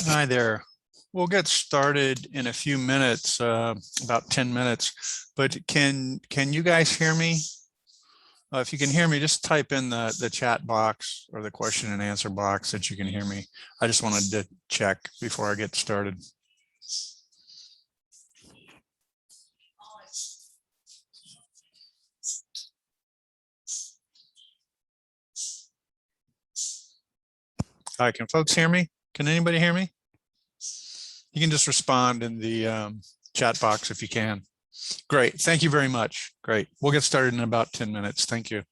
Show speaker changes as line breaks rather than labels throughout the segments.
Hi there. We'll get started in a few minutes, about 10 minutes, but can you guys hear me? If you can hear me, just type in the chat box or the question and answer box that you can hear me. I just wanted to check before I get started. Hi, can folks hear me? Can anybody hear me? You can just respond in the chat box if you can. Great, thank you very much. Great, we'll get started in about 10 minutes. Thank you.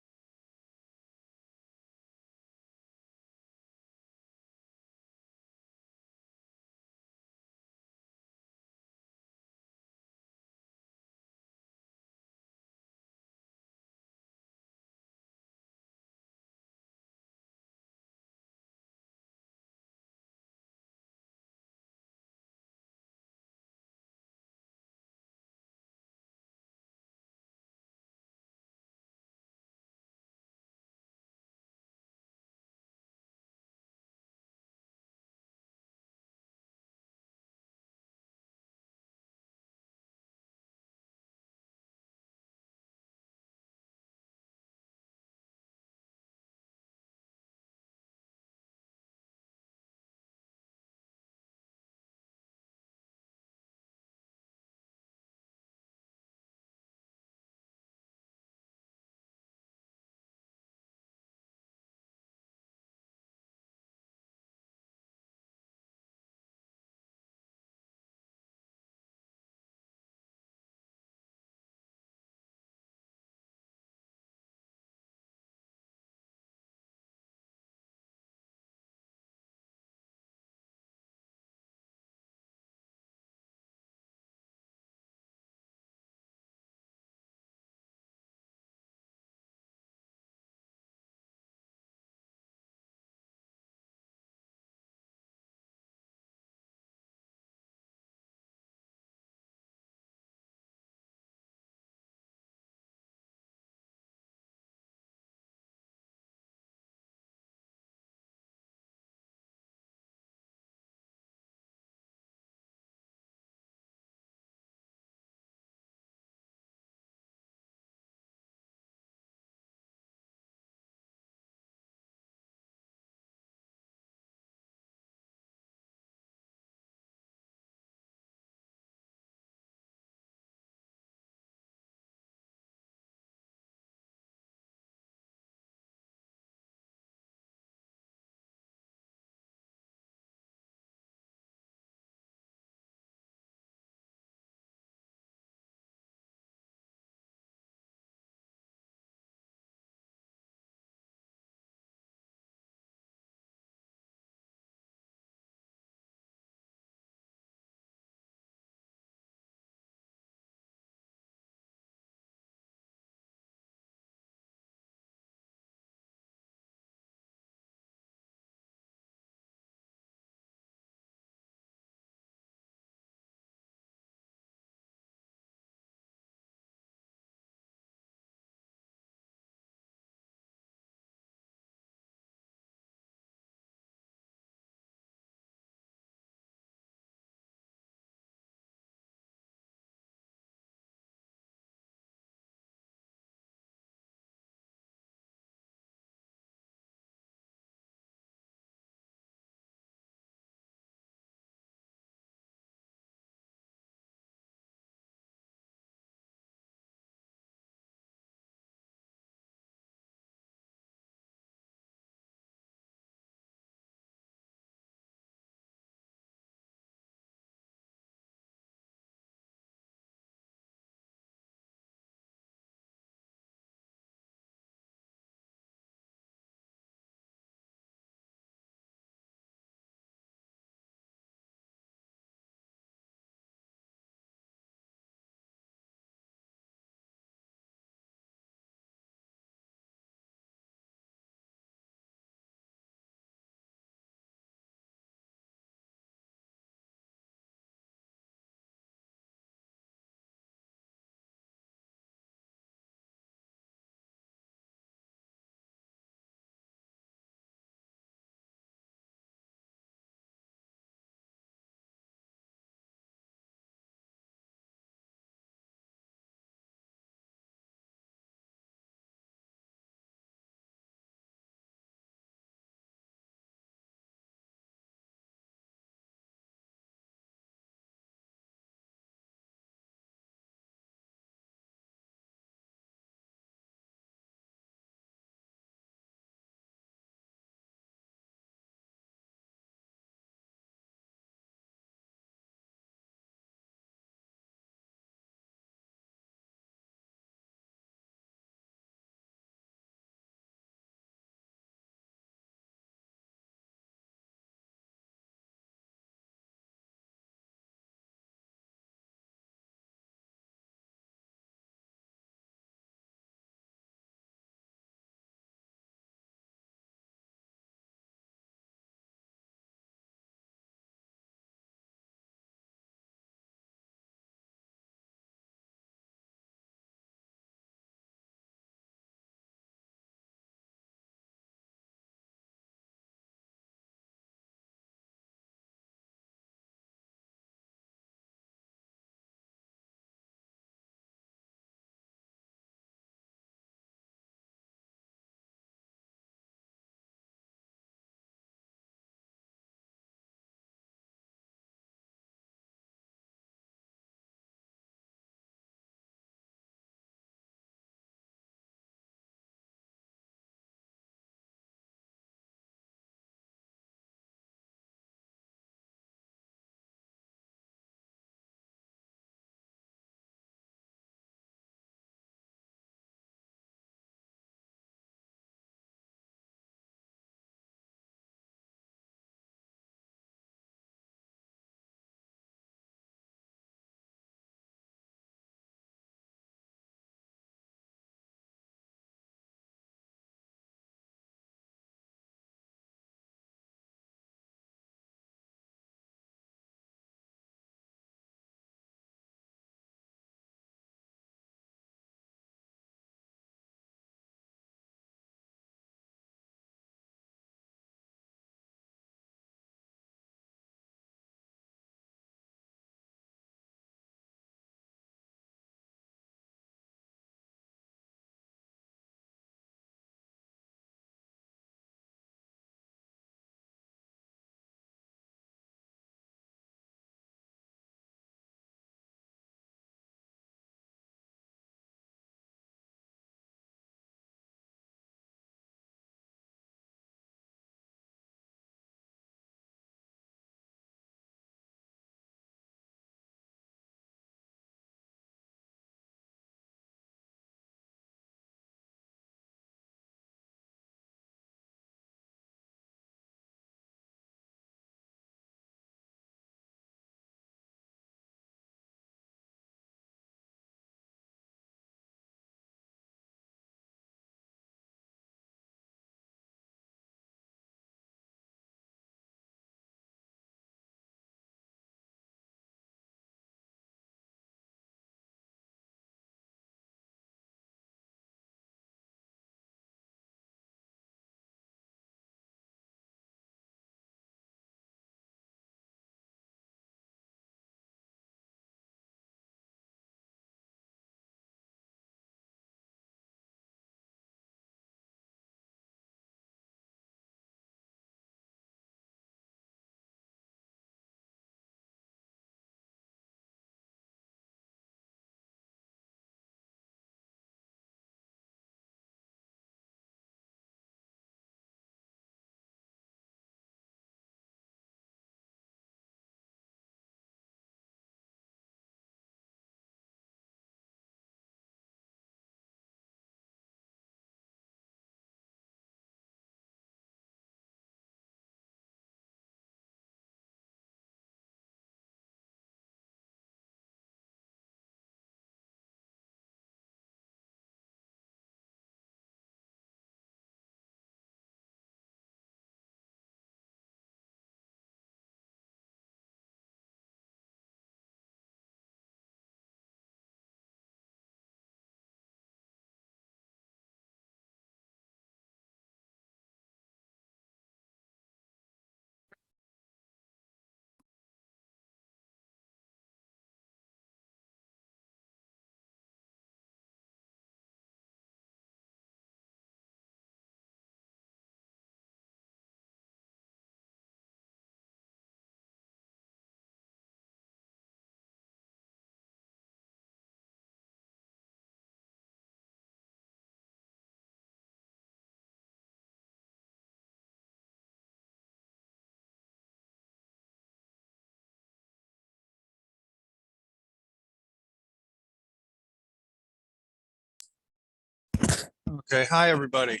Okay, hi everybody.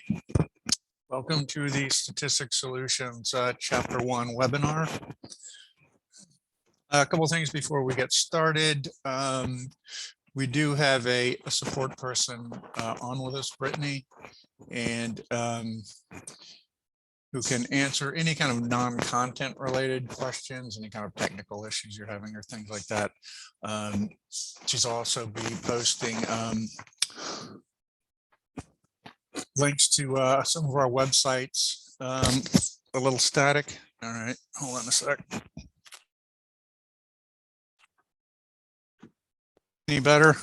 Welcome to the Statistics Solutions Chapter 1 webinar. A couple things before we get started. We do have a support person on with us, Brittany, and who can answer any kind of non-content related questions, any kind of technical issues you're having or things like that. She's also be posting links to some of our websites. A little static. All right, hold on a sec. Any better?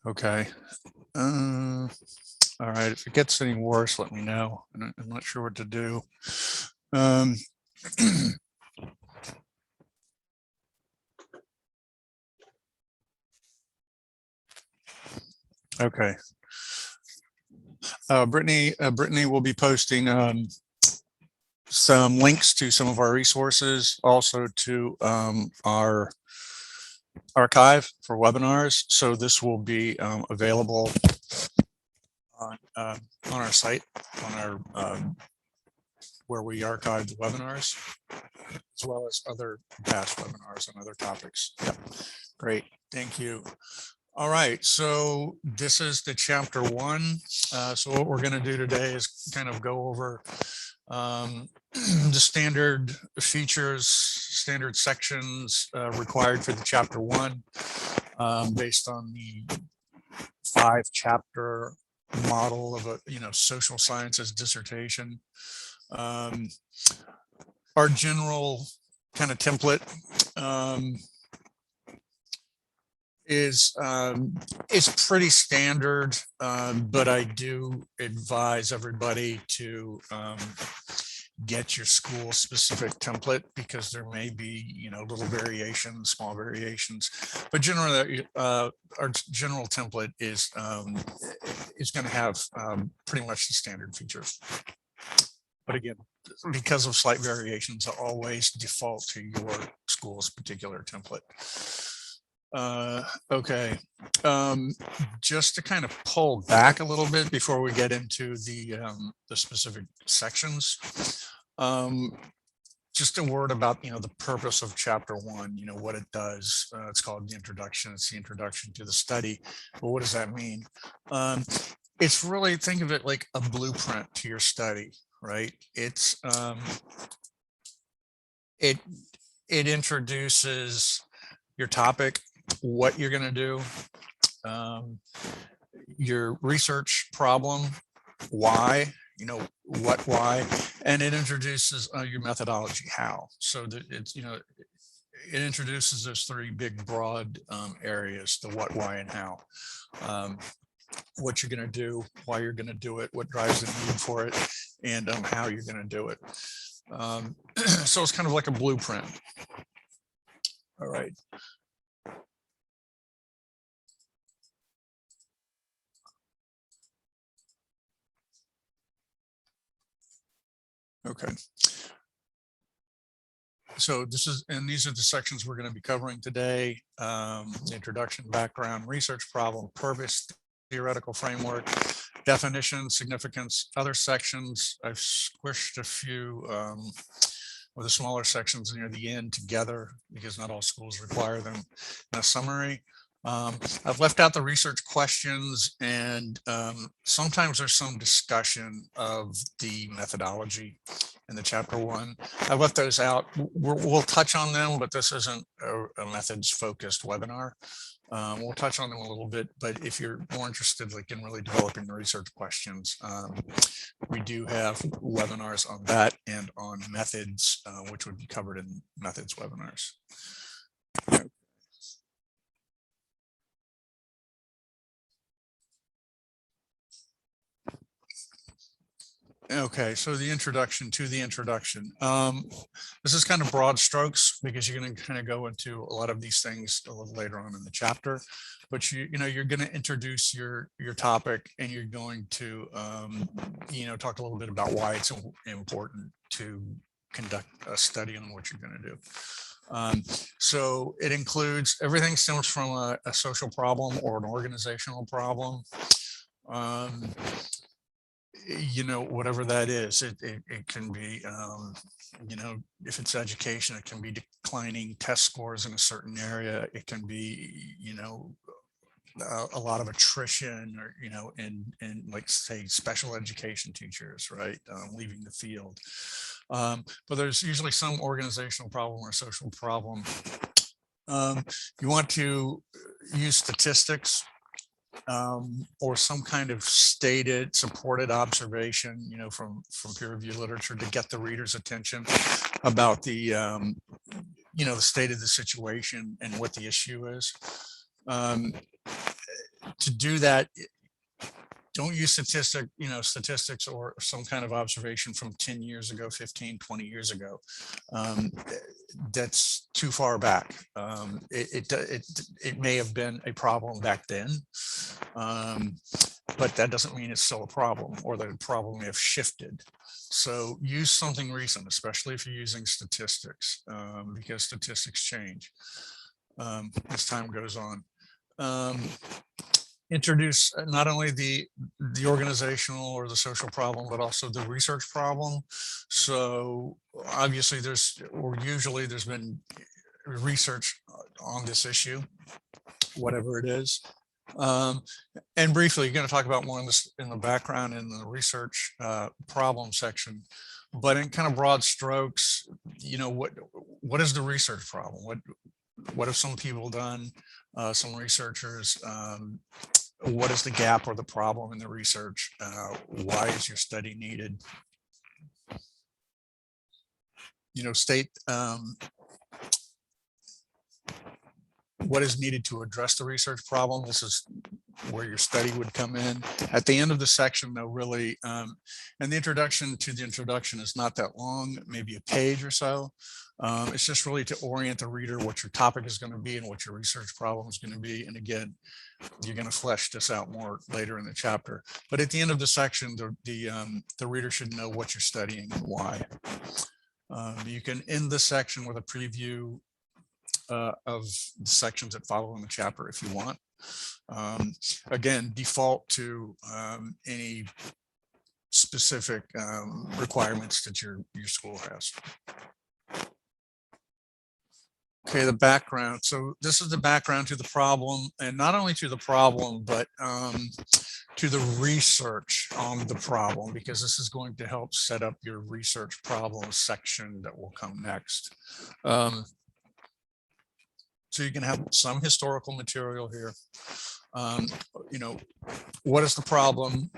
Okay. All right, if it gets any worse, let me know. I'm not sure what to do. Okay. Brittany will be posting some links to some of our resources, also to our archive for webinars. So this will be available on our site, on our where we archive the webinars, as well as other past webinars on other topics. Yep. Great, thank you. All right, so this is the chapter 1. So what we're going to do today is kind of go over the standard features, standard sections required for the chapter 1, based on the 5-chapter model of a social sciences dissertation. Our general kind of template is pretty standard, but I do advise everybody to get your school specific template, because there may be little variations, small variations, but generally our general template is going to have pretty much the standard features. But again, because of slight variations, I always default to your school's particular template. Okay, just to kind of pull back a little bit before we get into the specific sections, just a word about the purpose of chapter 1, what it does. It's called the introduction. It's the introduction to the study. But what does that mean? It's really, think of it like a blueprint to your study, right? It's it introduces your topic, what you're going to do, your research problem, why, why, and it introduces your methodology, how. So that it's, it introduces those 3 big broad areas: the what, why, and how. What you're going to do, why you're going to do it, what drives the need for it, and how you're going to do it. So it's kind of like a blueprint. All right. Okay. So these are the sections we're going to be covering today: introduction, background, research problem, purpose, theoretical framework, definition, significance. Other sections, I've squished a few with the smaller sections near the end together, because not all schools require them. And a summary. I've left out the research questions, and sometimes there's some discussion of the methodology in the chapter 1. I left those out. We'll touch on them, but this isn't a methods focused webinar. We'll touch on them a little bit, but if you're more interested in really developing the research questions, we do have webinars on that and on methods, which would be covered in methods webinars. Okay, so the introduction to the introduction. This is kind of broad strokes, because you're going to kind of go into a lot of these things a little later on in the chapter. But you're going to introduce your topic, and you're going to talk a little bit about why it's important to conduct a study on what you're going to do. So it includes everything stems from a social problem or an organizational problem. You know, whatever that is, it can be, you know, if it's education, it can be declining test scores in a certain area. It can be, you know, a lot of attrition, or, you know, in like, say, special education teachers, right, leaving the field. But there's usually some organizational problem or social problem. You want to use statistics or some kind of stated supported observation, you know, from peer-reviewed literature to get the reader's attention about the, you know, the state of the situation and what the issue is. To do that, don't use statistics or some kind of observation from 10 years ago, 15, 20 years ago. That's too far back. It may have been a problem back then, but that doesn't mean it's still a problem, or the problem may have shifted. So use something recent, especially if you're using statistics, because statistics change as time goes on. Introduce not only the organizational or the social problem, but also the research problem. So obviously usually there's been research on this issue, whatever it is. And briefly, you're going to talk about more in the background in the research problem section, but in kind of broad strokes, you know, what is the research problem? What have some people done, some researchers? What is the gap or the problem in the research? Why is your study needed? You know, state what is needed to address the research problem. This is where your study would come in. At the end of the section, though, really, and the introduction to the introduction is not that long, maybe a page or so. It's just really to orient the reader what your topic is going to be and what your research problem is going to be. And again, you're going to flesh this out more later in the chapter. But at the end of the section, the reader should know what you're studying and why. You can end the section with a preview of the sections that follow in the chapter if you want. Again, default to any specific requirements that your school has. Okay, the background. So this is the background to the problem, and not only to the problem, but to the research on the problem, because this is going to help set up your research problem section that will come next. So you can have some historical material here. You know, what is the problem?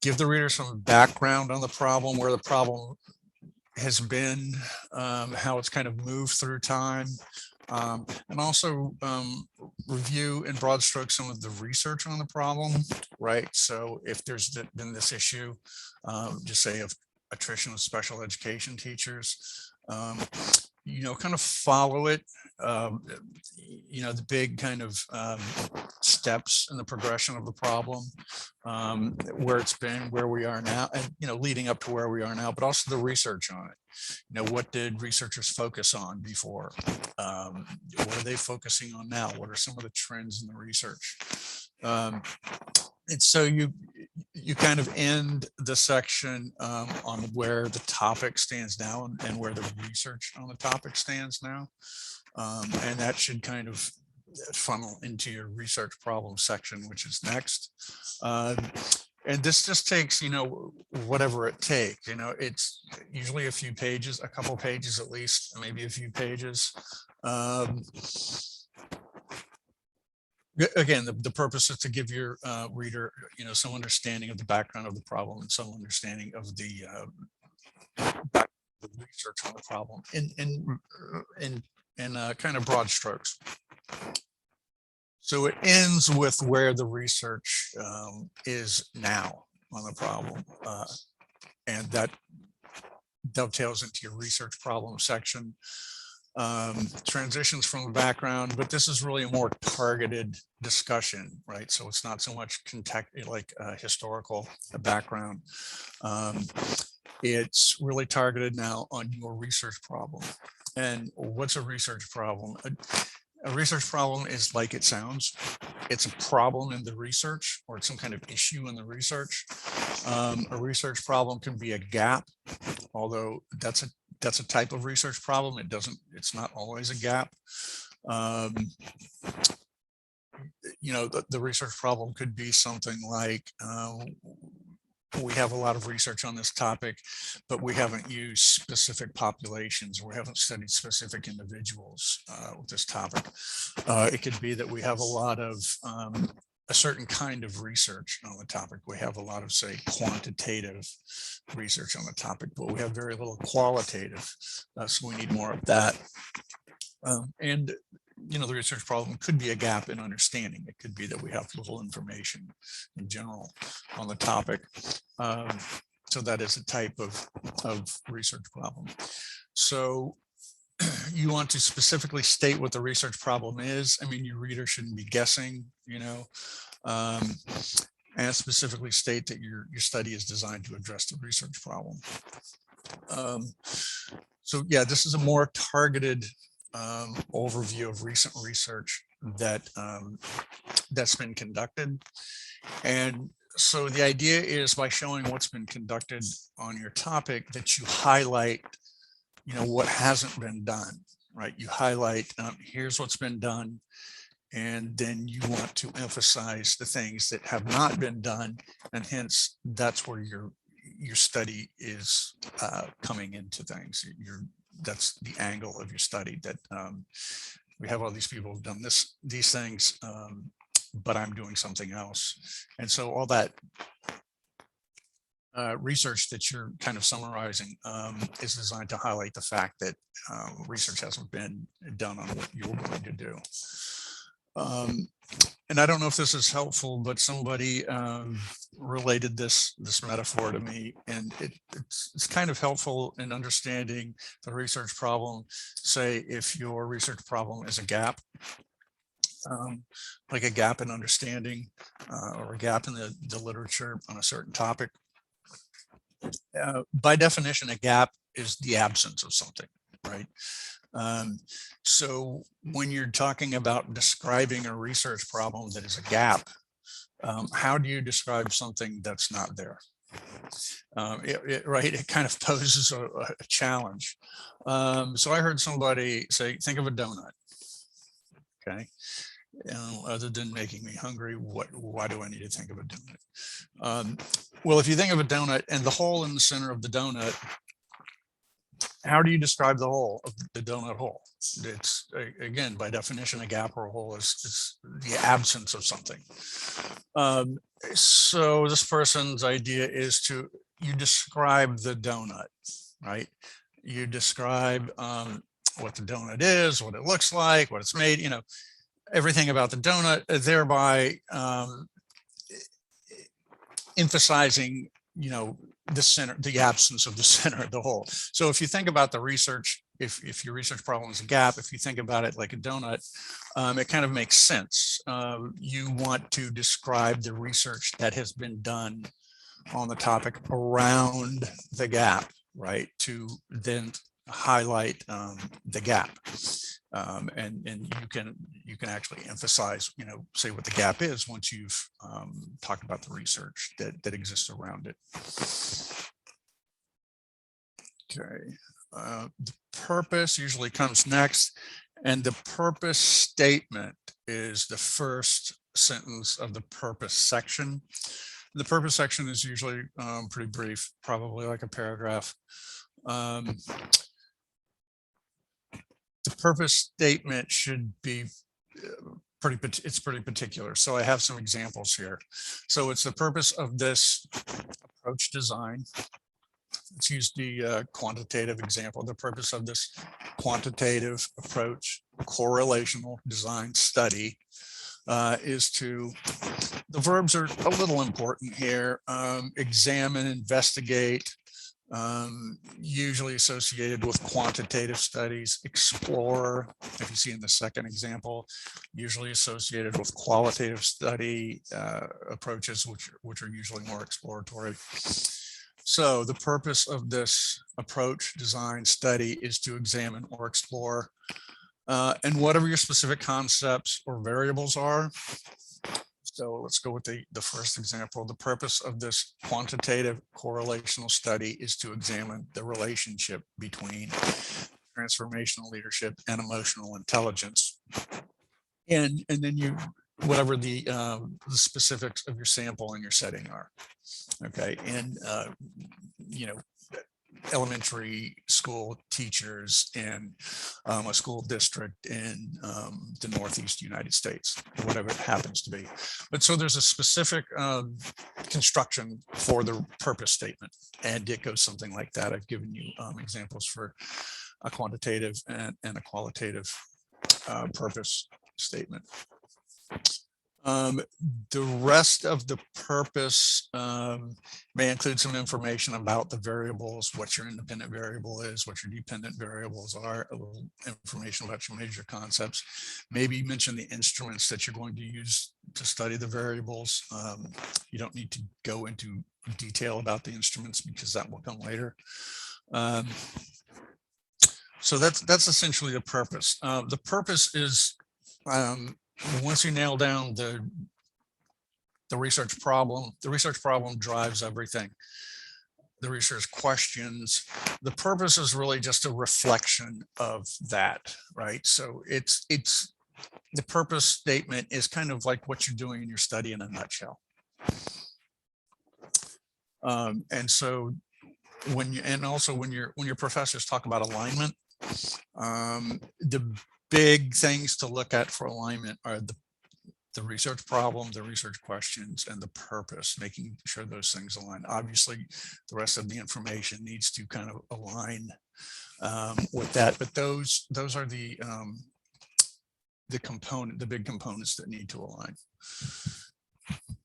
Give the reader some background on the problem, where the problem has been, how it's kind of moved through time, and also review in broad strokes some of the research on the problem, right? So if there's been this issue, just say of attrition of special education teachers, you know, kind of follow it, you know, the big kind of steps in the progression of the problem, where it's been, where we are now, and, you know, leading up to where we are now, but also the research on it. You know, what did researchers focus on before? What are they focusing on now? What are some of the trends in the research? And so you kind of end the section on where the topic stands now and where the research on the topic stands now. And that should kind of funnel into your research problem section, which is next. And this just takes, you know, whatever it takes. You know, it's usually a few pages, a couple pages at least, maybe a few pages. Again, the purpose is to give your reader, you know, some understanding of the background of the problem and some understanding of the research on the problem in kind of broad strokes. So it ends with where the research is now on the problem, and that dovetails into your research problem section. Transitions from the background, but this is really a more targeted discussion, right? So it's not so much historical background. It's really targeted now on your research problem. And what's a research problem? A research problem is like it sounds. It's a problem in the research, or it's some kind of issue in the research. A research problem can be a gap, although that's a type of research problem. It's not always a gap. You know, the research problem could be something like, we have a lot of research on this topic, but we haven't used specific populations. We haven't studied specific individuals with this topic. It could be that we have a lot of a certain kind of research on the topic. We have a lot of, say, quantitative research on the topic, but we have very little qualitative. So we need more of that. And you know, the research problem could be a gap in understanding. It could be that we have little information in general on the topic. So that is a type of research problem. So you want to specifically state what the research problem is. I mean, your reader shouldn't be guessing, you know, and specifically state that your study is designed to address the research problem. So yeah, this is a more targeted overview of recent research that that's been conducted. And so the idea is, by showing what's been conducted on your topic, that you highlight, you know, what hasn't been done, right? You highlight, here's what's been done, and then you want to emphasize the things that have not been done, and hence that's where your study is coming into things. That's the angle of your study, that we have all these people who've done these things, but I'm doing something else. And so all that research that you're kind of summarizing is designed to highlight the fact that research hasn't been done on what you're going to do. And I don't know if this is helpful, but somebody related this metaphor to me, and it's kind of helpful in understanding the research problem. Say if your research problem is a gap, like a gap in understanding or a gap in the literature on a certain topic. By definition, a gap is the absence of something, right? So when you're talking about describing a research problem that is a gap, how do you describe something that's not there? Right, it kind of poses a challenge. So I heard somebody say, think of a donut. Okay, other than making me hungry, why do I need to think of a donut? Well, if you think of a donut and the hole in the center of the donut, how do you describe the hole of the donut hole? It's, again, by definition, a gap or a hole is the absence of something. So this person's idea is you describe the donut, right? You describe what the donut is, what it looks like, what it's made, you know, everything about the donut, thereby emphasizing, you know, the center, the absence of the center of the hole. So if you think about the research, if your research problem is a gap, if you think about it like a donut, it kind of makes sense. You want to describe the research that has been done on the topic around the gap, right? To then highlight the gap. And you can actually emphasize, you know, say what the gap is once you've talked about the research that exists around it. Okay, the purpose usually comes next, and the purpose statement is the first sentence of the purpose section. The purpose section is usually pretty brief, probably like a paragraph. The purpose statement should be it's pretty particular. So I have some examples here. So it's the purpose of this approach design. Let's use the quantitative example. The purpose of this quantitative approach correlational design study is to, the verbs are a little important here, examine, investigate, usually associated with quantitative studies. Explore, if you see in the second example, usually associated with qualitative study approaches, which are usually more exploratory. So the purpose of this approach, design, study is to examine or explore and whatever your specific concepts or variables are. So let's go with the first example. The purpose of this quantitative correlational study is to examine the relationship between transformational leadership and emotional intelligence. And then you, whatever the specifics of your sample and your setting are. Okay, and you know, elementary school teachers in a school district in the Northeast United States, whatever it happens to be. But so there's a specific construction for the purpose statement, and it goes something like that. I've given you examples for a quantitative and a qualitative purpose statement. The rest of the purpose may include some information about the variables, what your independent variable is, what your dependent variables are, a little information about your major concepts, maybe mention the instruments that you're going to use to study the variables. You don't need to go into detail about the instruments because that will come later. So that's essentially the purpose. The purpose is once you nail down the research problem drives everything. The research questions, the purpose is really just a reflection of that, right? So it's the purpose statement is kind of like what you're doing in your study in a nutshell. And so when your professors talk about alignment, the big things to look at for alignment are the research problem, the research questions, and the purpose, making sure those things align. Obviously, the rest of the information needs to kind of align with that, but those are the big components that need to align.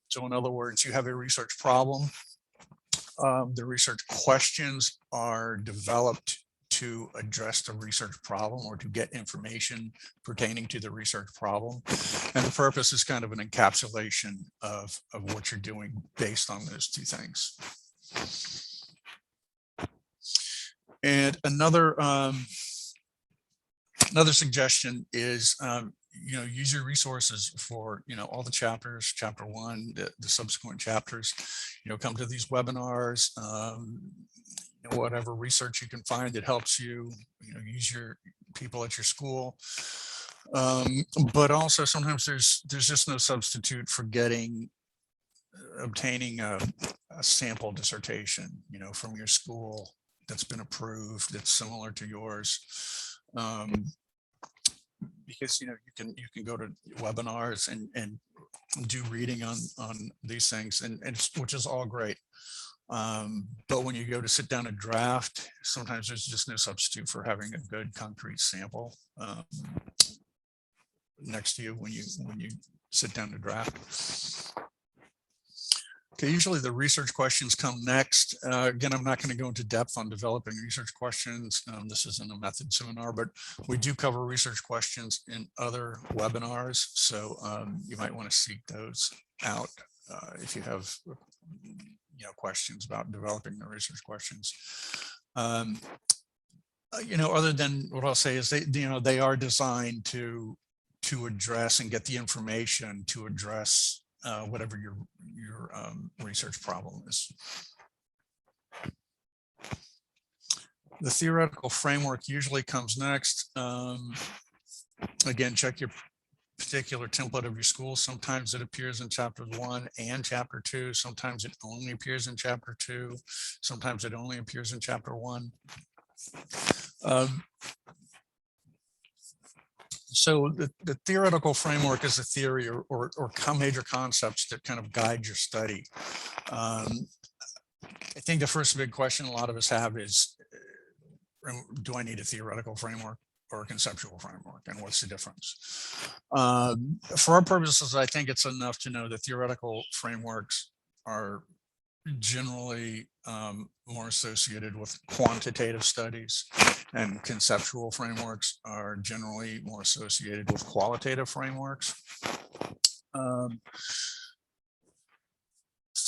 So in other words, you have a research problem. The research questions are developed to address the research problem or to get information pertaining to the research problem. And the purpose is kind of an encapsulation of what you're doing based on those two things. And another suggestion is, use your resources for, all the chapters, chapter 1, the subsequent chapters, come to these webinars, whatever research you can find that helps you, use your people at your school. But also sometimes there's just no substitute for obtaining a sample dissertation, from your school that's been approved, that's similar to yours. Because you can go to webinars and do reading on these things, and which is all great. But when you go to sit down and draft, sometimes there's just no substitute for having a good concrete sample next to you when you sit down to draft. Okay, usually the research questions come next. Again, I'm not going to go into depth on developing research questions. This isn't a method seminar, but we do cover research questions in other webinars. So you might want to seek those out if you have questions about developing the research questions. Other than what I'll say is they are designed to address and get the information to address whatever your research problem is. The theoretical framework usually comes next. Again, check your particular template of your school. Sometimes it appears in chapter 1 and chapter 2. Sometimes it only appears in chapter 2. Sometimes it only appears in chapter 1. So the theoretical framework is a theory or major concepts that kind of guide your study. I think the first big question a lot of us have is, do I need a theoretical framework or a conceptual framework, and what's the difference? For our purposes, I think it's enough to know that theoretical frameworks are generally more associated with quantitative studies, and conceptual frameworks are generally more associated with qualitative frameworks.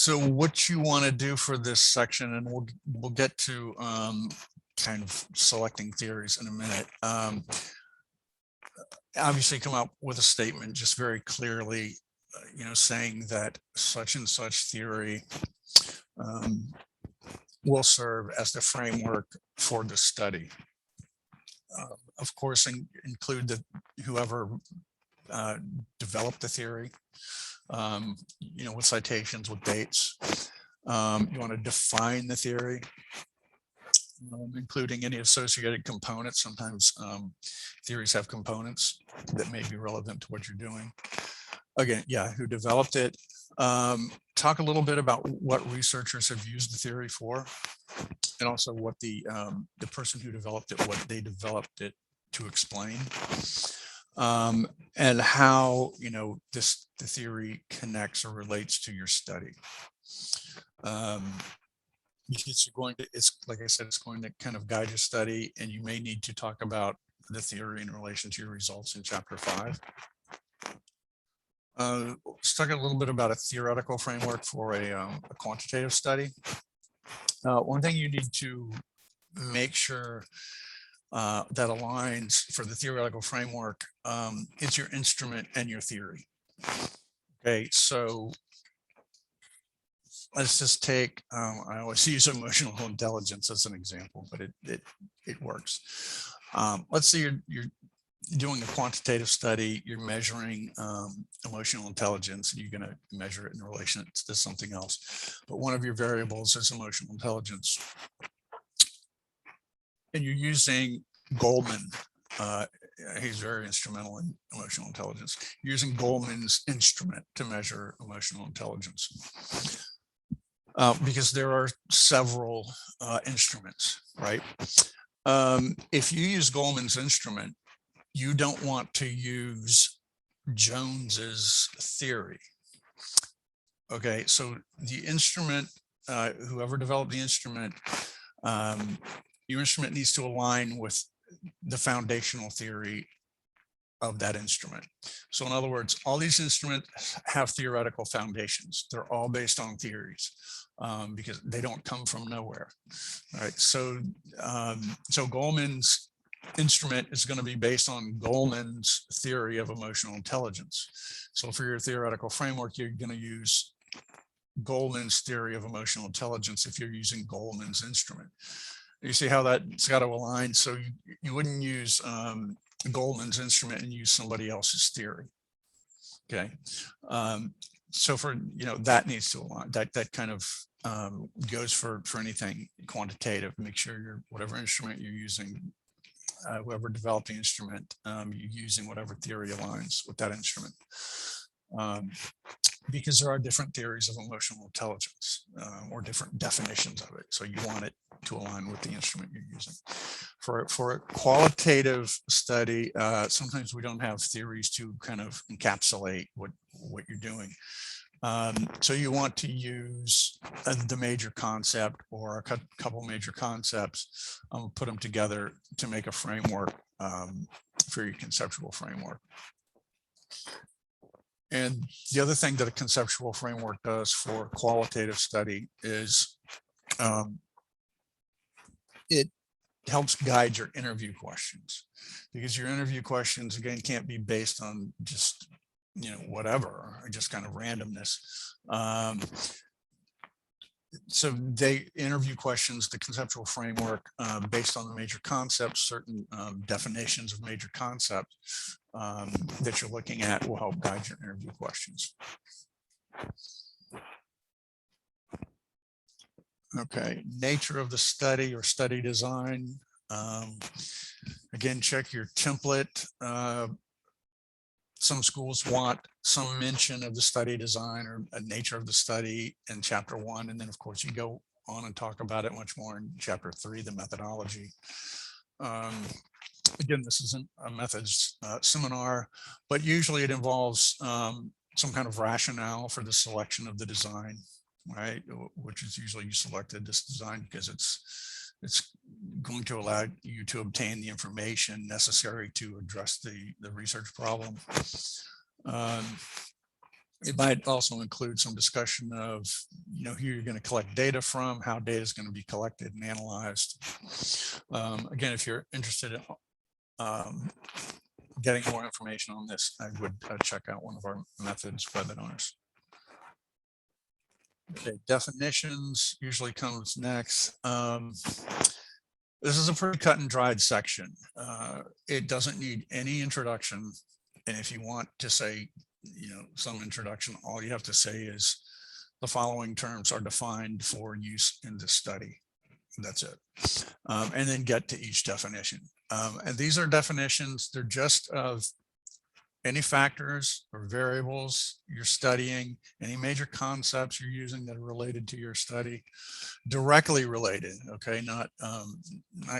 So what you want to do for this section, and we'll get to kind of selecting theories in a minute. Obviously come up with a statement just very clearly, saying that such and such theory will serve as the framework for the study. Of course, include whoever developed the theory, with citations, with dates. You want to define the theory, including any associated components. Sometimes theories have components that may be relevant to what you're doing. Again, yeah, who developed it. Talk a little bit about what researchers have used the theory for, and also what the person who developed it, what they developed it to explain, and how the theory connects or relates to your study. Because it's like I said, it's going to kind of guide your study, and you may need to talk about the theory in relation to your results in chapter 5. Let's talk a little bit about a theoretical framework for a quantitative study. One thing you need to make sure that aligns for the theoretical framework is your instrument and your theory. Okay, so let's just take, I always use emotional intelligence as an example, but it works. Let's say you're doing a quantitative study, you're measuring emotional intelligence, and you're going to measure it in relation to something else. But one of your variables is emotional intelligence. And you're using Goldman. He's very instrumental in emotional intelligence. You're using Goldman's instrument to measure emotional intelligence. Because there are several instruments, right? If you use Goldman's instrument, you don't want to use Jones's theory. Okay, so the instrument, whoever developed the instrument, your instrument needs to align with the foundational theory of that instrument. So in other words, all these instruments have theoretical foundations. They're all based on theories because they don't come from nowhere. All right, so Goldman's instrument is going to be based on Goldman's theory of emotional intelligence. So for your theoretical framework, you're going to use Goldman's theory of emotional intelligence if you're using Goldman's instrument. You see how that's got to align. So you wouldn't use Goldman's instrument and use somebody else's theory. Okay. So for, that needs to align. That kind of goes for anything quantitative. Make sure whatever instrument you're using, whoever developed the instrument, you're using whatever theory aligns with that instrument. Because there are different theories of emotional intelligence or different definitions of it. So you want it to align with the instrument you're using. For a qualitative study, sometimes we don't have theories to kind of encapsulate what you're doing. So you want to use the major concept or a couple major concepts, put them together to make a framework for your conceptual framework. And the other thing that a conceptual framework does for qualitative study is it helps guide your interview questions, because your interview questions, again, can't be based on just, whatever, or just kind of randomness. So they interview questions, the conceptual framework, based on the major concepts, certain definitions of major concepts that you're looking at will help guide your interview questions. Okay, nature of the study or study design. Again, check your template. Some schools want some mention of the study design or a nature of the study in chapter 1. And then of course you go on and talk about it much more in chapter 3, the methodology. Again, this isn't a methods seminar, but usually it involves some kind of rationale for the selection of the design, right? Which is usually you selected this design because it's going to allow you to obtain the information necessary to address the research problem. It might also include some discussion of, who you're going to collect data from, how data is going to be collected and analyzed. Again, if you're interested in getting more information on this, I would check out one of our methods webinars. Okay, definitions usually comes next. This is a pretty cut and dried section. It doesn't need any introduction. And if you want to say, some introduction, all you have to say is the following terms are defined for use in this study. That's it. And then get to each definition. And these are definitions. They're just of any factors or variables you're studying, any major concepts you're using that are related to your study, directly related, okay, not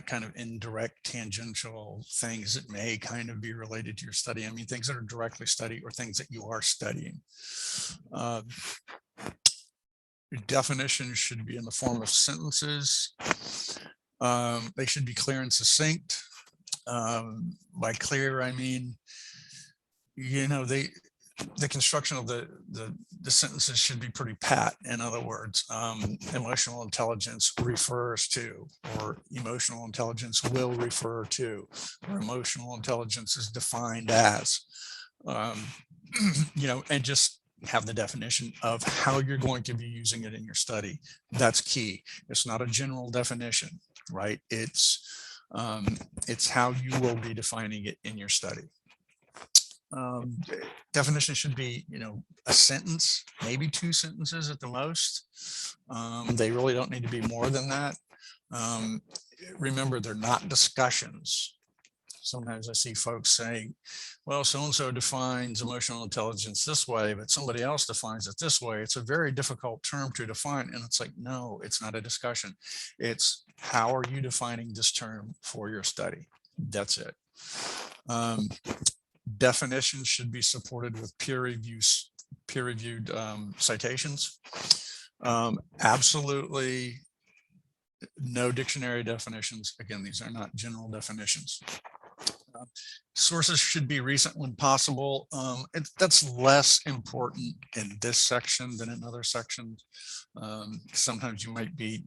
kind of indirect tangential things that may kind of be related to your study. I mean, things that are directly studied or things that you are studying. Your definitions should be in the form of sentences. They should be clear and succinct. By clear, I mean, the construction of the sentences should be pretty pat. In other words, emotional intelligence refers to, or emotional intelligence will refer to, or emotional intelligence is defined as, and just have the definition of how you're going to be using it in your study. That's key. It's not a general definition, right? It's how you will be defining it in your study. Definition should be, a sentence, maybe 2 sentences at the most. They really don't need to be more than that. Remember, they're not discussions. Sometimes I see folks saying, well, so-and-so defines emotional intelligence this way, but somebody else defines it this way. It's a very difficult term to define. And it's like, no, it's not a discussion. It's how are you defining this term for your study? That's it. Definitions should be supported with peer-reviewed citations. Absolutely no dictionary definitions. Again, these are not general definitions. Sources should be recent when possible. That's less important in this section than in other sections. Sometimes you might be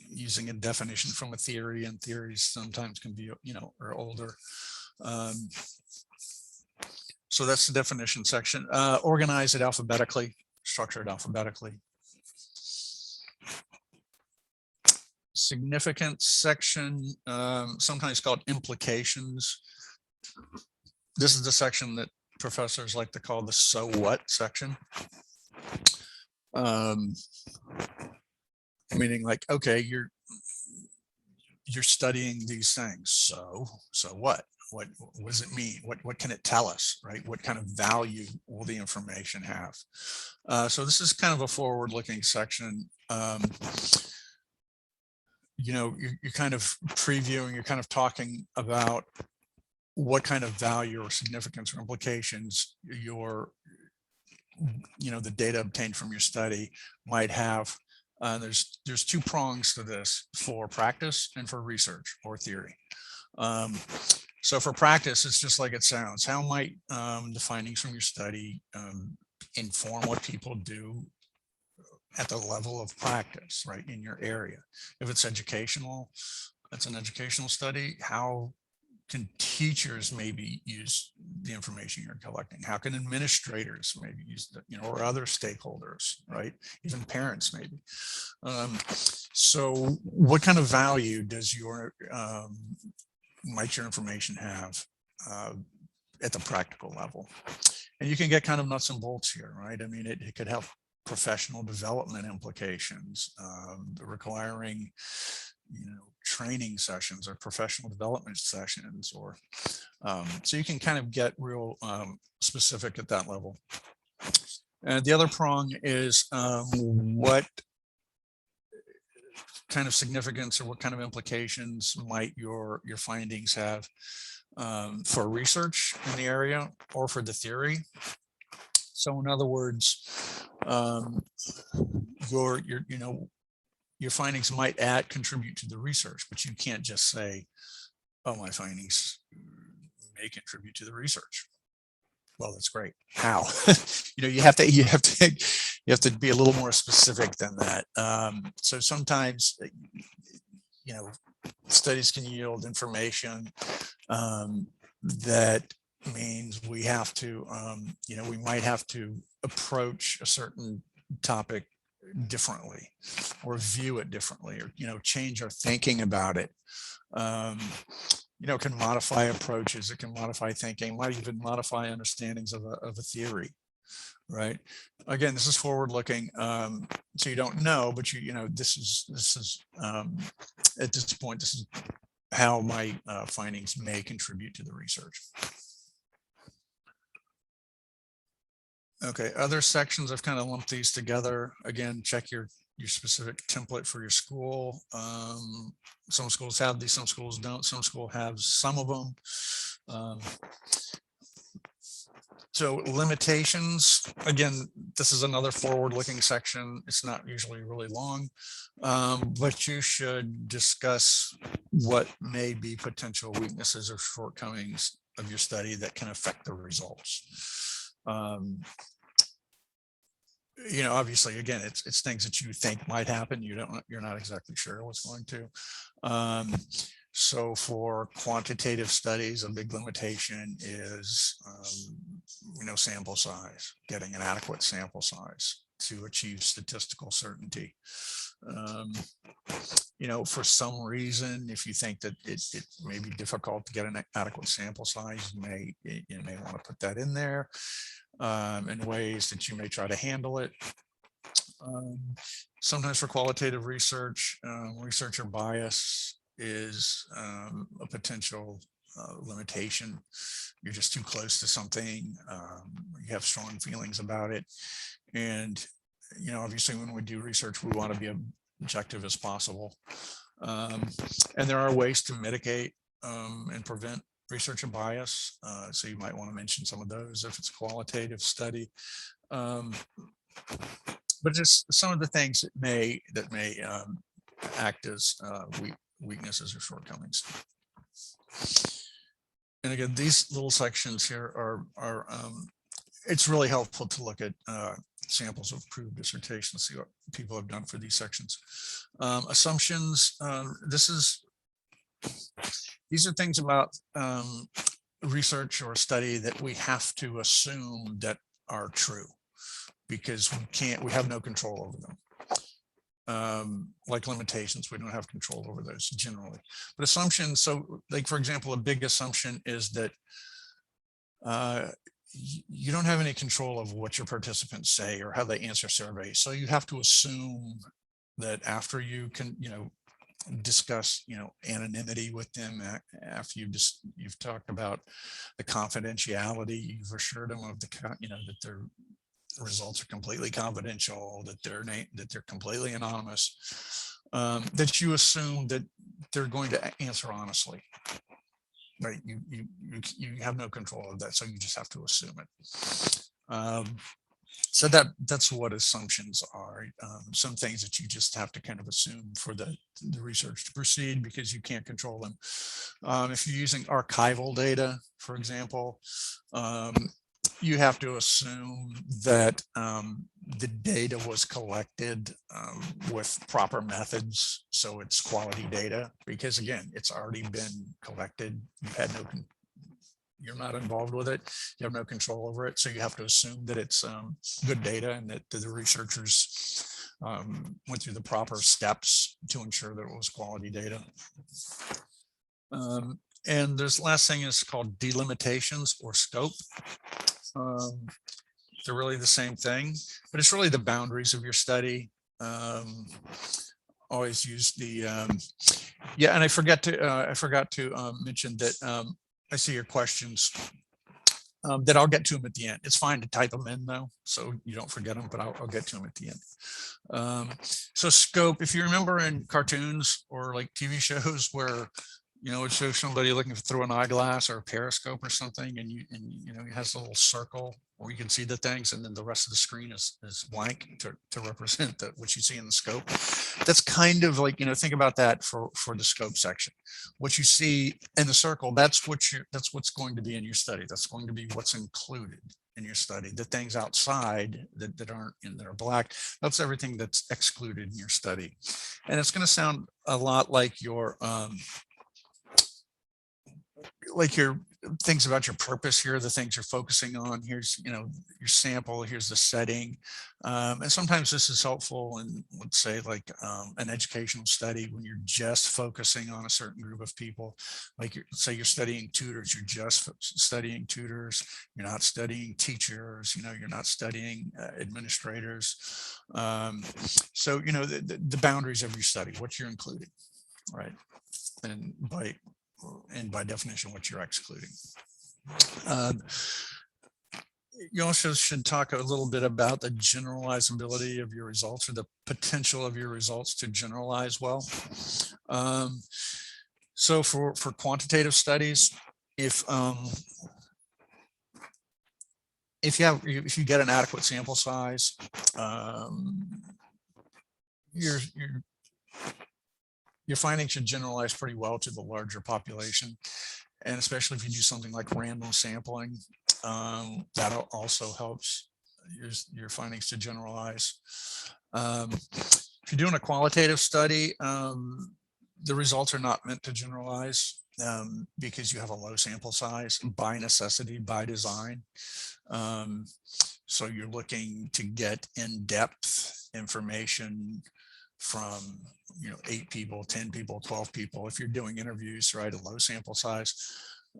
using a definition from a theory, and theories sometimes can be, or older. So that's the definition section. Organize it alphabetically, structure it alphabetically. Significance section, sometimes called implications. This is the section that professors like to call the so what section. Meaning like, okay, you're studying these things. So what? What does it mean? What can it tell us, right? What kind of value will the information have? So this is kind of a forward-looking section. You're kind of previewing, you're kind of talking about what kind of value or significance or implications the data obtained from your study might have. There's 2 prongs to this, for practice and for research or theory. So for practice, it's just like it sounds. How might the findings from your study inform what people do at the level of practice, right, in your area? If it's educational, it's an educational study. How can teachers maybe use the information you're collecting? How can administrators maybe use it, or other stakeholders, right? Even parents maybe. So what kind of value does might your information have at the practical level? And you can get kind of nuts and bolts here, right? I mean, it could have professional development implications, requiring, training sessions or professional development sessions, or so you can kind of get real specific at that level. And the other prong is what kind of significance or what kind of implications might your findings have for research in the area or for the theory. So in other words, your findings might contribute to the research, but you can't just say, oh, my findings may contribute to the research. Well, that's great. How? You know, you have to be a little more specific than that. So sometimes, you know, studies can yield information that means we have to, you know, we might have to approach a certain topic differently or view it differently, or, you know, change our thinking about it. You know, it can modify approaches, it can modify thinking, might even modify understandings of a theory, right? Again, this is forward looking, so you don't know, but you know, this is at this point, this is how my findings may contribute to the research. Okay, other sections, I've kind of lumped these together. Again, check your specific template for your school. Some schools have these, some schools don't. Some schools have some of them. So limitations, again, this is another forward-looking section. It's not usually really long, but you should discuss what may be potential weaknesses or shortcomings of your study that can affect the results. You know, obviously, again, it's things that you think might happen. You're not exactly sure what's going to. So for quantitative studies, a big limitation is, you know, sample size, getting an adequate sample size to achieve statistical certainty. You know, for some reason, if you think that it may be difficult to get an adequate sample size, you may want to put that in there in ways that you may try to handle it. Sometimes for qualitative research, researcher bias is a potential limitation. You're just too close to something. You have strong feelings about it. And, you know, obviously when we do research, we want to be objective as possible. And there are ways to mitigate and prevent researcher bias. So you might want to mention some of those if it's a qualitative study. But just some of the things that may act as weaknesses or shortcomings. And again, these little sections here are it's really helpful to look at samples of approved dissertations, see what people have done for these sections. Assumptions, these are things about research or study that we have to assume that are true, because we have no control over them. Like limitations, we don't have control over those generally. But assumptions, so like, for example, a big assumption is that you don't have any control of what your participants say or how they answer surveys. So you have to assume that after you can, you know, discuss, you know, anonymity with them, after you've talked about the confidentiality, you've assured them of the, you know, that their results are completely confidential, that they're completely anonymous, that you assume that they're going to answer honestly. Right, you have no control of that, so you just have to assume it. So that's what assumptions are. Some things that you just have to kind of assume for the research to proceed, because you can't control them. If you're using archival data, for example, you have to assume that the data was collected with proper methods, so it's quality data, because again, it's already been collected. You're not involved with it. You have no control over it. So you have to assume that it's good data and that the researchers went through the proper steps to ensure that it was quality data. And there's last thing is called delimitations or scope. They're really the same thing, but it's really the boundaries of your study. Always use the yeah, and I forgot to mention that I see your questions that I'll get to them at the end. It's fine to type them in though, so you don't forget them, but I'll get to them at the end. So scope, if you remember in cartoons or like TV shows where You know, it shows somebody looking through an eyeglass or a periscope or something, and you know, it has a little circle where you can see the things, and then the rest of the screen is blank to represent what you see in the scope. That's kind of like, you know, think about that for the scope section. What you see in the circle, that's what's going to be in your study. That's going to be what's included in your study. The things outside that aren't in there, black, that's everything that's excluded in your study. And it's going to sound a lot like your things about your purpose. Here are the things you're focusing on. Here's, you know, your sample, here's the setting. And sometimes this is helpful in, let's say, like an educational study when you're just focusing on a certain group of people. Like say you're studying tutors, you're just studying tutors, you're not studying teachers, you know, you're not studying administrators. So, you know, the boundaries of your study, what you're including, right? And by definition, what you're excluding. You also should talk a little bit about the generalizability of your results, or the potential of your results to generalize well. So for quantitative studies, if you get an adequate sample size, your findings should generalize pretty well to the larger population. And especially if you do something like random sampling, that also helps your findings to generalize. If you're doing a qualitative study, the results are not meant to generalize because you have a low sample size by necessity, by design. So you're looking to get in-depth information from, you know, 8 people, 10 people, 12 people. If you're doing interviews, right, a low sample size,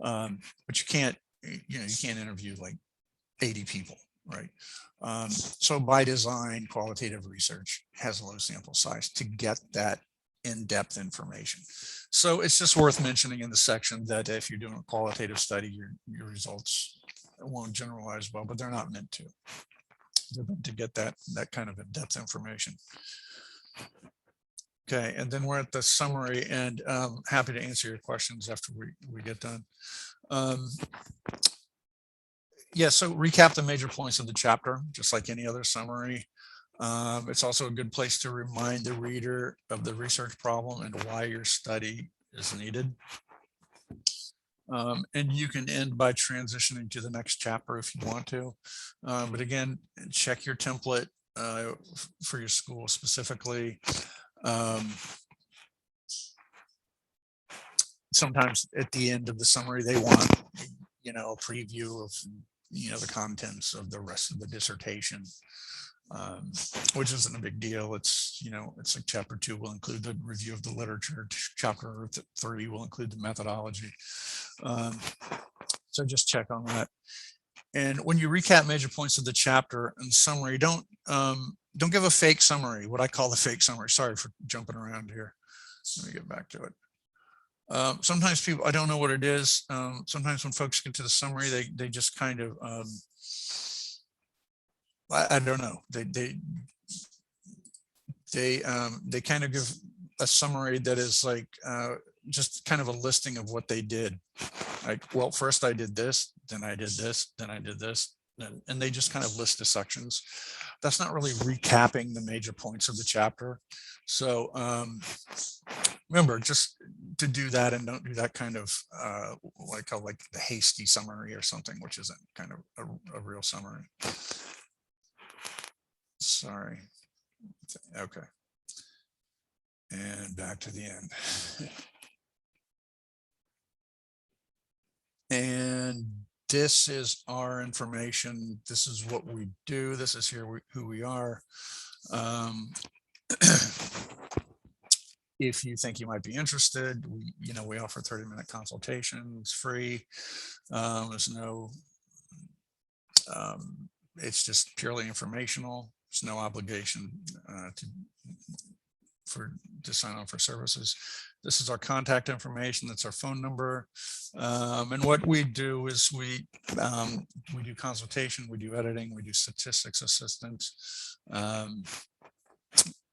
but you can't interview like 80 people, right? So by design, qualitative research has a low sample size to get that in-depth information. So it's just worth mentioning in the section that if you're doing a qualitative study, your results won't generalize well, but they're not meant to. They're meant to get that kind of in-depth information. Okay, and then we're at the summary, and happy to answer your questions after we get done. Yeah, so recap the major points of the chapter, just like any other summary. It's also a good place to remind the reader of the research problem and why your study is needed. And you can end by transitioning to the next chapter if you want to. But again, check your template for your school specifically. Sometimes at the end of the summary, they want, you know, a preview of, you know, the contents of the rest of the dissertation, which isn't a big deal. It's, you know, it's like chapter 2 will include the review of the literature. Chapter 3 will include the methodology. So just check on that. And when you recap major points of the chapter and summary, don't give a fake summary, what I call the fake summary. Sorry for jumping around here. Let me get back to it. Sometimes people, I don't know what it is. Sometimes when folks get to the summary, they just kind of, I don't know. They kind of give a summary that is like just kind of a listing of what they did. Like, well, first I did this, then I did this, then I did this, and they just kind of list the sections. That's not really recapping the major points of the chapter. So remember just to do that, and don't do that kind of like the hasty summary or something, which isn't kind of a real summary. Sorry. Okay. And back to the end. And this is our information. This is what we do. This is who we are. If you think you might be interested, we offer 30-minute consultations, free. There's no, it's just purely informational. There's no obligation to sign on for services. This is our contact information. That's our phone number. And what we do is we do consultation, we do editing, we do statistics assistance.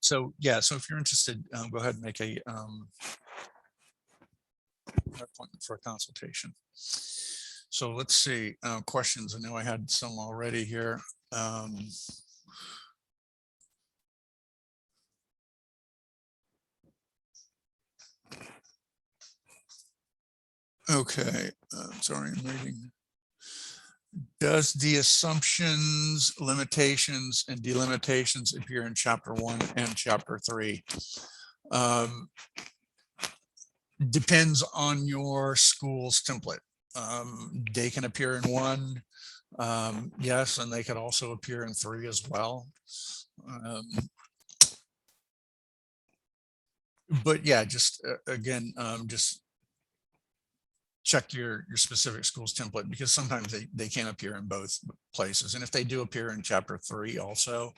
So yeah, so if you're interested, go ahead and make a appointment for a consultation. So let's see, questions. I know I had some already here. Okay, sorry, I'm reading. Does the assumptions, limitations, and delimitations appear in chapter 1 and chapter 3? Depends on your school's template. They can appear in 1, yes, and they could also appear in 3 as well. But yeah, just again, just check your specific school's template, because sometimes they can appear in both places. And if they do appear in chapter 3 also,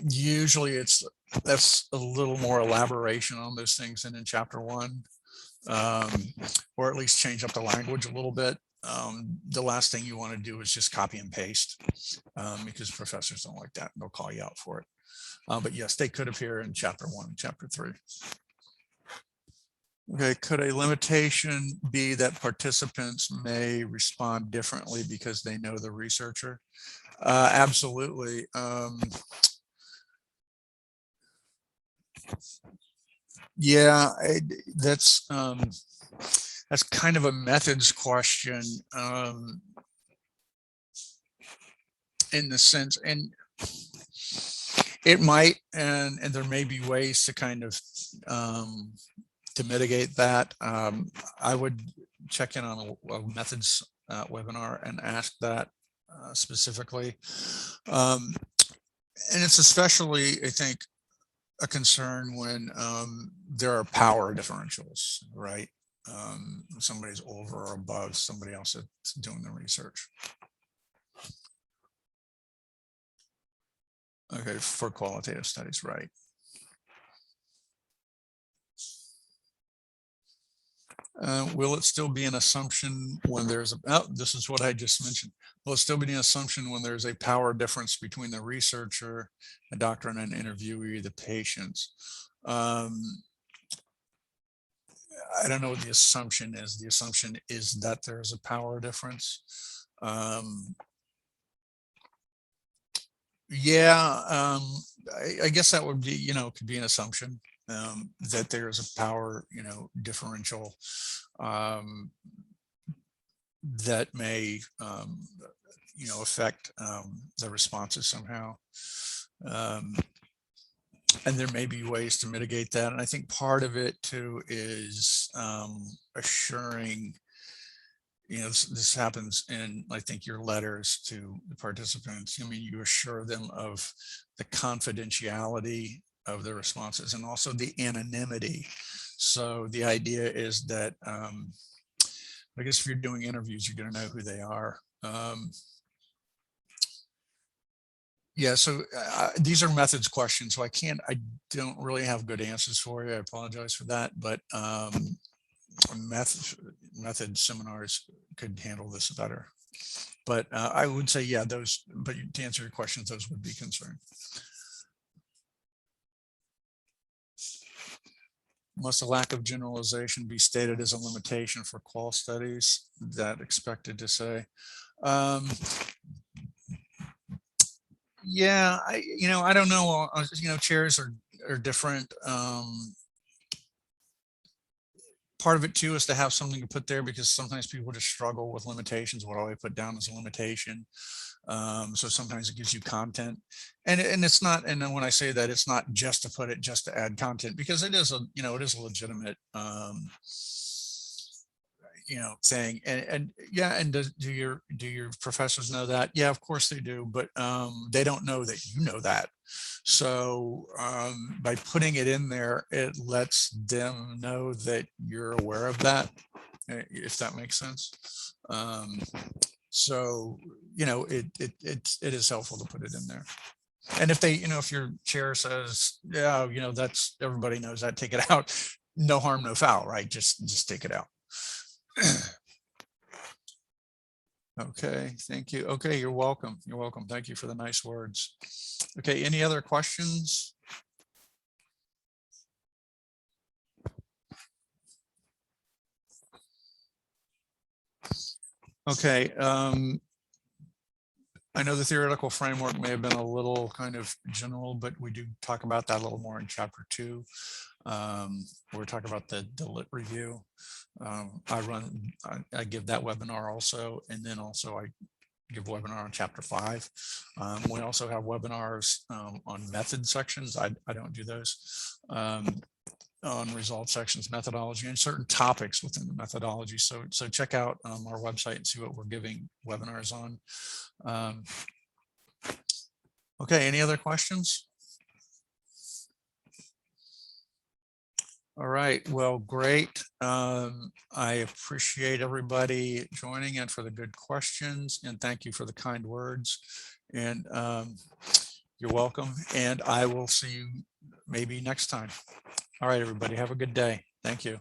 usually that's a little more elaboration on those things than in chapter 1, or at least change up the language a little bit. The last thing you want to do is just copy and paste, because professors don't like that. They'll call you out for it. But yes, they could appear in chapter 1 and chapter 3. Okay, could a limitation be that participants may respond differently because they know the researcher? Absolutely. Yeah, that's kind of a methods question, in the sense, and it might, and there may be ways to kind of to mitigate that. I would check in on a methods webinar and ask that specifically. And it's especially, I think, a concern when there are power differentials, right? Somebody's over or above somebody else that's doing the research. Okay, for qualitative studies, right? Will it still be an assumption when there's a, oh, this is what I just mentioned. Will it still be an assumption when there's a power difference between the researcher, the doctor, and an interviewee, the patients? I don't know what the assumption is. The assumption is that there's a power difference. Yeah, I guess that would be, could be an assumption, that there's a power, differential that may, affect the responses somehow. And there may be ways to mitigate that. And I think part of it too is assuring, this happens in, I think, your letters to the participants. I mean, you assure them of the confidentiality of the responses and also the anonymity. So the idea is that, I guess if you're doing interviews, you're going to know who they are. Yeah, so these are methods questions, so I don't really have good answers for you. I apologize for that, but method seminars could handle this better. But I would say, yeah, those, but to answer your questions, those would be concerned. Must a lack of generalization be stated as a limitation for qual studies? That expected to say. Yeah, I don't know. Chairs are different. Part of it too is to have something to put there, because sometimes people just struggle with limitations. What do I put down as a limitation? So sometimes it gives you content, and it's not. And then when I say that, it's not just to put it, just to add content, because it is it is a legitimate thing. And yeah, and do your professors know that? Yeah, of course they do, but they don't know that you know that. So by putting it in there, it lets them know that you're aware of that, if that makes sense. So it is helpful to put it in there. And if they, if your chair says, yeah, that's, everybody knows that, take it out. No harm, no foul, right? Just take it out. Okay, thank you. Okay, you're welcome. You're welcome. Thank you for the nice words. Okay, any other questions? Okay. I know the theoretical framework may have been a little kind of general, but we do talk about that a little more in chapter 2. We're talking about the Delit review. I give that webinar also, and then also I give a webinar on chapter 5. We also have webinars on method sections. I don't do those. On result sections, methodology, and certain topics within the methodology. So check out our website and see what we're giving webinars on. Okay, any other questions? All right, well, great. I appreciate everybody joining and for the good questions, and thank you for the kind words. And you're welcome. And I will see you maybe next time. All right, everybody, have a good day. Thank you.